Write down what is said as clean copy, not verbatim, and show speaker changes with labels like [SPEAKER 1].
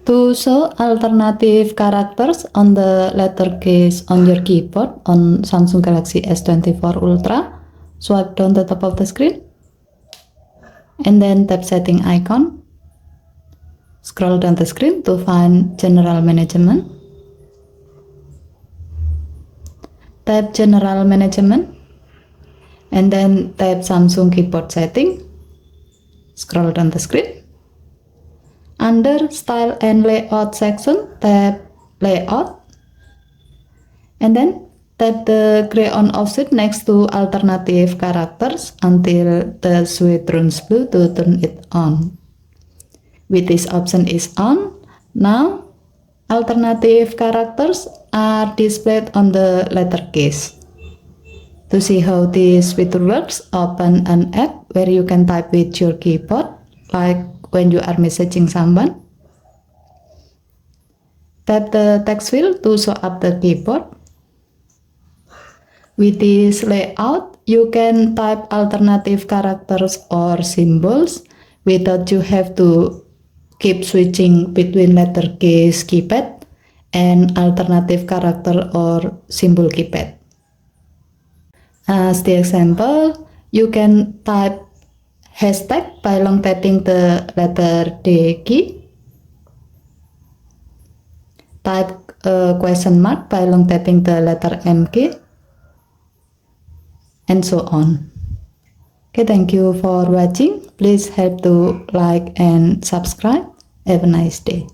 [SPEAKER 1] To show alternative characters on the letter keys on your keyboard on Samsung Galaxy S24 Ultra, swipe down the top of the screen and then tap setting icon. Scroll down the screen to find general management. Tap general management and then tap Samsung keyboard setting. Scroll down the screen. Under Style and Layout section, tap Layout and then tap the gray on offset next to alternative characters until the switch turns blue to turn it on. With this option is on, now alternative characters are displayed on the letter keys. To see how this feature works, open an app where you can type with your keyboard, like when you are messaging someone. Tap the text wheel to show up the keyboard. With this layout, you can type alternative characters or symbols without you have to keep switching between letter keys keypad and alternative character or symbol keypad. As the example, you can type hashtag by long tapping the letter D key. Type a question mark by long tapping the letter M key. And so on. Okay, thank you for watching. Please help to like and subscribe. Have a nice day.